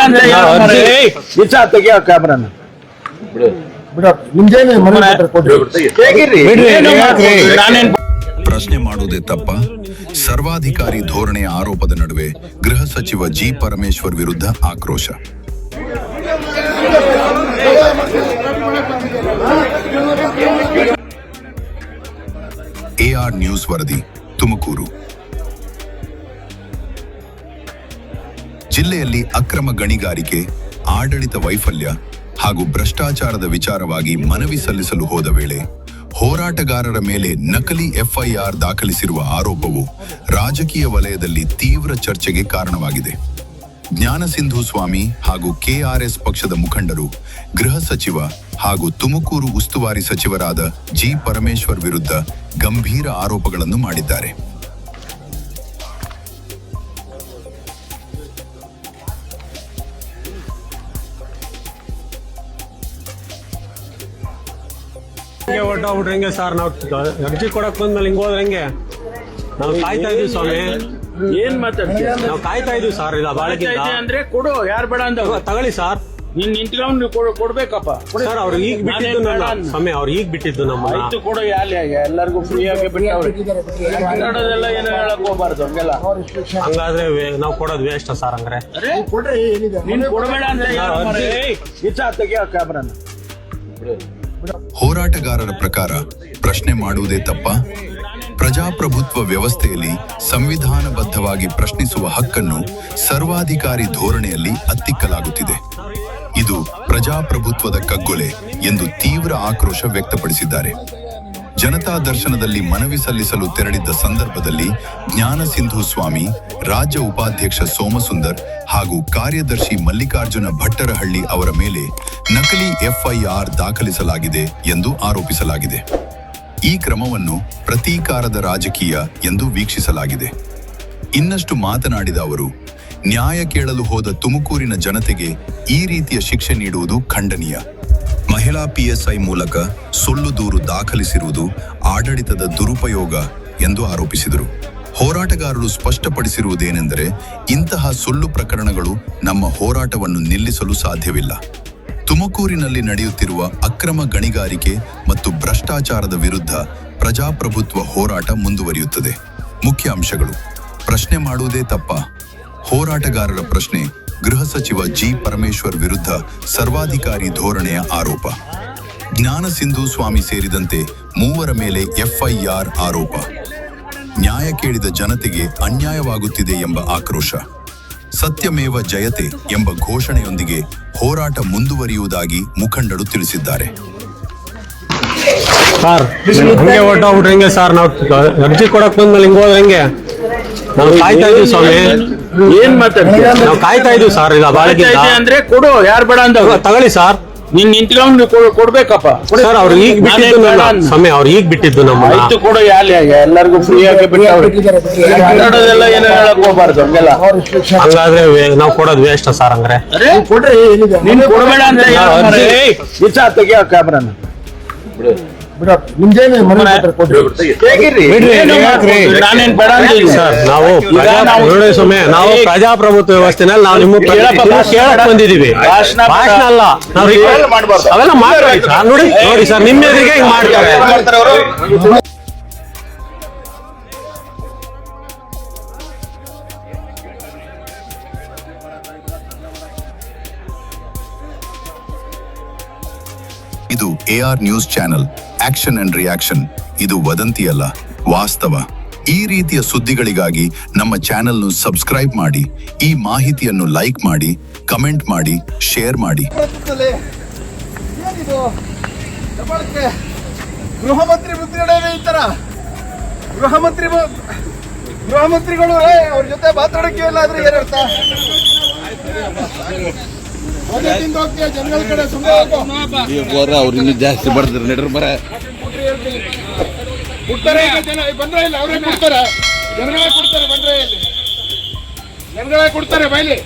ಅಂತ ಇಚ್ಛಾ ತೆಗಿಯೋ ಕ್ಯಾಮ್ರಾನ ಪ್ರಶ್ನೆ ಮಾಡುವುದೇ ತಪ್ಪ? ಸರ್ವಾಧಿಕಾರಿ ಧೋರಣೆಯ ಆರೋಪದ ನಡುವೆ ಗೃಹ ಸಚಿವ ಜಿ ಪರಮೇಶ್ವರ್ ವಿರುದ್ಧ ಆಕ್ರೋಶ. ಎಆರ್ ನ್ಯೂಸ್ ವರದಿ, ತುಮಕೂರು. ಜಿಲ್ಲೆಯಲ್ಲಿ ಅಕ್ರಮ ಗಣಿಗಾರಿಕೆ, ಆಡಳಿತ ವೈಫಲ್ಯ ಹಾಗೂ ಭ್ರಷ್ಟಾಚಾರದ ವಿಚಾರವಾಗಿ ಮನವಿ ಸಲ್ಲಿಸಲು ಹೋದ ವೇಳೆ ಹೋರಾಟಗಾರರ ಮೇಲೆ ನಕಲಿ ಎಫ್ಐಆರ್ ದಾಖಲಿಸಿರುವ ಆರೋಪವು ರಾಜಕೀಯ ವಲಯದಲ್ಲಿ ತೀವ್ರ ಚರ್ಚೆಗೆ ಕಾರಣವಾಗಿದೆ. ಜ್ಞಾನಸಿಂಧು ಸ್ವಾಮಿ ಹಾಗೂ ಕೆಆರ್ಎಸ್ ಪಕ್ಷದ ಮುಖಂಡರು ಗೃಹ ಸಚಿವ ಹಾಗೂ ತುಮಕೂರು ಉಸ್ತುವಾರಿ ಸಚಿವರಾದ ಜಿ ಪರಮೇಶ್ವರ್ ವಿರುದ್ಧ ಗಂಭೀರ ಆರೋಪಗಳನ್ನು ಮಾಡಿದ್ದಾರೆ. ಹೊರಟೋಗ್ಬಿಟ್ರೆ ಹೆಂಗೆ ಸರ್? ನಾವು ಅರ್ಜಿ ಕೊಡಕ್ ಬಂದ್ಮೇಲೆ ಹಿಂಗ್ ಹೋದ್ರೆ ಹೆಂಗೆ? ನಾವು ಕಾಯ್ತಾ ಇದೀವಿ ಸ್ವಾಮಿ. ಏನ್ ಮಾತಾಡ್ತೀಯ? ನಾವು ಕಾಯ್ತಾ ಇದೀವಿ ಸರ್. ಇಲ್ಲ ಬಾಳಿಕೆ ಅಂದ್ರೆ ಕೊಡು, ಯಾರು ಬೇಡ ಅಂತ ತಗೊಳ್ಳಿ ಸರ್. ನೀನ್ ನಿಂತ್ಕೊಂಡು ಕೊಡ್ಬೇಕಪ್ಪ ಸರ್. ಅವ್ರು ಈಗ ಬಿಟ್ಟಿದ್ದು ಸ್ವಾಮಿ, ಅವ್ರು ಈಗ ಬಿಟ್ಟಿದ್ದು ನಮ್ಮ ಆಯ್ತು ಕೊಡು. ಎಲ್ಲರಿಗೂ ಫ್ರೀ ಆಗಿ ಬಿಟ್ಟವ್ರೆಲ್ಲ ಏನೋ ಹೇಳಕ್ ಹೋಗ್ಬಾರ್ದು ಹಂಗೆಲ್ಲ. ಹಂಗಾದ್ರೆ ನಾವು ಕೊಡೋದು ವೇಸ್ಟ್ ಸರ್. ಹಂಗಾರೆ ನೀನ್ ಕೊಡಬೇಡ ಅಂತ ಇಚ್ಛಾ ತೆಗಿಯೋ ಕ್ಯಾಮ್ರಾನ. ಹೋರಾಟಗಾರರ ಪ್ರಕಾರ ಪ್ರಶ್ನೆ ಮಾಡುವುದೇ ತಪ್ಪ? ಪ್ರಜಾಪ್ರಭುತ್ವ ವ್ಯವಸ್ಥೆಯಲ್ಲಿ ಸಂವಿಧಾನಬದ್ಧವಾಗಿ ಪ್ರಶ್ನಿಸುವ ಹಕ್ಕನ್ನು ಸರ್ವಾಧಿಕಾರಿ ಧೋರಣೆಯಲ್ಲಿ ಹತ್ತಿಕ್ಕಲಾಗುತ್ತಿದೆ. ಇದು ಪ್ರಜಾಪ್ರಭುತ್ವದ ಕಗ್ಗೊಲೆ ಎಂದು ತೀವ್ರ ಆಕ್ರೋಶ ವ್ಯಕ್ತಪಡಿಸಿದ್ದಾರೆ. ಜನತಾ ದರ್ಶನದಲ್ಲಿ ಮನವಿ ಸಲ್ಲಿಸಲು ತೆರಳಿದ್ದ ಸಂದರ್ಭದಲ್ಲಿ ಜ್ಞಾನಸಿಂಧು ಸ್ವಾಮಿ, ರಾಜ್ಯ ಉಪಾಧ್ಯಕ್ಷ ಸೋಮಸುಂದರ್ ಹಾಗೂ ಕಾರ್ಯದರ್ಶಿ ಮಲ್ಲಿಕಾರ್ಜುನ ಭಟ್ಟರಹಳ್ಳಿ ಅವರ ಮೇಲೆ ನಕಲಿ ಎಫ್ಐಆರ್ ದಾಖಲಿಸಲಾಗಿದೆ ಎಂದು ಆರೋಪಿಸಲಾಗಿದೆ. ಈ ಕ್ರಮವನ್ನು ಪ್ರತೀಕಾರದ ರಾಜಕೀಯ ಎಂದು ವೀಕ್ಷಿಸಲಾಗಿದೆ. ಇನ್ನಷ್ಟು ಮಾತನಾಡಿದ ಅವರು, ನ್ಯಾಯ ಕೇಳಲು ಹೋದ ತುಮಕೂರಿನ ಜನತೆಗೆ ಈ ರೀತಿಯ ಶಿಕ್ಷೆ ನೀಡುವುದು ಖಂಡನೀಯ. ಮಹಿಳಾ ಪಿಎಸ್ಐ ಮೂಲಕ ಸುಳ್ಳು ದೂರು ದಾಖಲಿಸಿರುವುದು ಆಡಳಿತದ ದುರುಪಯೋಗ ಎಂದು ಆರೋಪಿಸಿದರು. ಹೋರಾಟಗಾರರು ಸ್ಪಷ್ಟಪಡಿಸಿರುವುದೇನೆಂದರೆ, ಇಂತಹ ಸುಳ್ಳು ಪ್ರಕರಣಗಳು ನಮ್ಮ ಹೋರಾಟವನ್ನು ನಿಲ್ಲಿಸಲು ಸಾಧ್ಯವಿಲ್ಲ. ತುಮಕೂರಿನಲ್ಲಿ ನಡೆಯುತ್ತಿರುವ ಅಕ್ರಮ ಗಣಿಗಾರಿಕೆ ಮತ್ತು ಭ್ರಷ್ಟಾಚಾರದ ವಿರುದ್ಧ ಪ್ರಜಾಪ್ರಭುತ್ವ ಹೋರಾಟ ಮುಂದುವರಿಯುತ್ತದೆ. ಮುಖ್ಯ ಅಂಶಗಳು: ಪ್ರಶ್ನೆ ಮಾಡುವುದೇ ತಪ್ಪ? ಹೋರಾಟಗಾರರ ಪ್ರಶ್ನೆ, ಗೃಹ ಸಚಿವ ಜಿ ಪರಮೇಶ್ವರ್ ವಿರುದ್ಧ ಸರ್ವಾಧಿಕಾರಿ ಧೋರಣೆಯ ಆರೋಪ. ಜ್ಞಾನಸಿಂಧು ಸ್ವಾಮಿ ಸೇರಿದಂತೆ 3 ಮೇಲೆ ಎಫ್ಐಆರ್ ಆರೋಪ. ನ್ಯಾಯ ಕೇಳಿದ ಜನತೆಗೆ ಅನ್ಯಾಯವಾಗುತ್ತಿದೆ ಎಂಬ ಆಕ್ರೋಶ. ಸತ್ಯಮೇವ ಜಯತೆ ಎಂಬ ಘೋಷಣೆಯೊಂದಿಗೆ ಹೋರಾಟ ಮುಂದುವರಿಯುವುದಾಗಿ ಮುಖಂಡರು ತಿಳಿಸಿದ್ದಾರೆ. ಸರ್, ಹಂಗೆ ಹೊರಟೋಗ್ಬಿಟ್ರೆ ಹೆಂಗೆ ಸರ್? ನಾವು ಅರ್ಜಿ ಕೊಡಕ್ ಬಂದ್ಮೇಲೆ ಹಿಂಗ್ ಹೋದ್ರೆ ಹೆಂಗೆ? ನಾವು ಕಾಯ್ತಾ ಇದೀವಿ ಸ್ವಾಮಿ. ಏನ್ ಮಾತಾಡ್ತೀಯ? ನಾವು ಕಾಯ್ತಾ ಇದೀವಿ ಸರ್. ಇಲ್ಲ ಬಾಳಿಕೆ ಅಂದ್ರೆ ಕೊಡು, ಯಾರು ಬೇಡ ಅಂತ ತಗೊಳ್ಳಿ ಸರ್. ನೀನ್ ನಿಂತ್ಕೊಂಡು ಕೊಡ್ಬೇಕಪ್ಪ ಸರ್. ಅವ್ರು ಈಗ ಬಿಟ್ಟಿದ್ದು ಸ್ವಾಮಿ, ಅವ್ರು ಈಗ ಬಿಟ್ಟಿದ್ದು ನಮ್ಮ ಆಯ್ತು ಕೊಡು. ಎಲ್ಲರಿಗೂ ಫ್ರೀ ಆಗಿ ಬಿಟ್ಟವ್ರೆಲ್ಲ ಏನೋ ಹೇಳಕ್ ಹೋಗ್ಬಾರ್ದು ಹಂಗೆಲ್ಲ. ಹಂಗಾದ್ರೆ ನಾವು ಕೊಡೋದು ವೇಸ್ಟ್ ಸರ್. ಹಂಗಾರೆ ನೀನ್ ಕೊಡಬೇಡ ಅಂತ ಇಚ್ಛಾ ತೆಗಿಯೋ ಕ್ಯಾಮ್ರಾನ. ನಾನೇನ್ ಬೇಡ ಸರ್. ನಾವು ಪ್ರಜಾಪ್ರಭುತ್ವ ವ್ಯವಸ್ಥೆನಲ್ಲಿ ನಾವು ನಿಮ್ಮ ಕೇಳಕ್ ಬಂದಿದೀವಿ. ಭಾಷಣ ಅಲ್ಲ. ಅವೆಲ್ಲ ಮಾಡ್ತಾರೆ ನೋಡಿ ಸರ್. ನಿಮ್ಮ ಎದುರಿಗೆ ಹಿಂಗ್ ಮಾಡ್ತಾರೆ. ಇದು AR news channel, action and reaction. ಇದು ವದಂತಿಯಲ್ಲ, ವಾಸ್ತವ. ಈ ರೀತಿಯ ಸುದ್ದಿಗಳಿಗಾಗಿ ನಮ್ಮ ಚಾನೆಲ್ను ಸಬ್ಸ್ಕ್ರೈಬ್ ಮಾಡಿ. ಈ ಮಾಹಿತಿಯನ್ನು ಲೈಕ್ ಮಾಡಿ, ಕಮೆಂಟ್ ಮಾಡಿ, ಶೇರ್ ಮಾಡಿ. ಗೃಹ ಮಂತ್ರಿ ಮುದ್ರಣೆ ಈ ತರ ಗೃಹ ಮಂತ್ರಿಗಳು ಅವ್ರ ಜೊತೆ ಮಾತಾಡಕ್ಕೆ ಎಲ್ಲಾದ್ರೂ ಏನರ್ಥ? ಜನಗಳ ಕಡೆ ಅವ್ರು ಇನ್ನೂ ಜಾಸ್ತಿ ಬಡ್ತಾರೆ. ನಡ್ರ ಬರ ಕೊಡ್ತಾರೆ. ಬಂದ್ರೆ ಇಲ್ಲ ಅವರೇ ಕೊಡ್ತಾರೆ. ಜನಗಳೇ ಕೊಡ್ತಾರೆ. ಬಂದ್ರೆ ಇಲ್ಲಿ ಜನಗಳೇ ಕೊಡ್ತಾರೆ. ಬೈಲಿ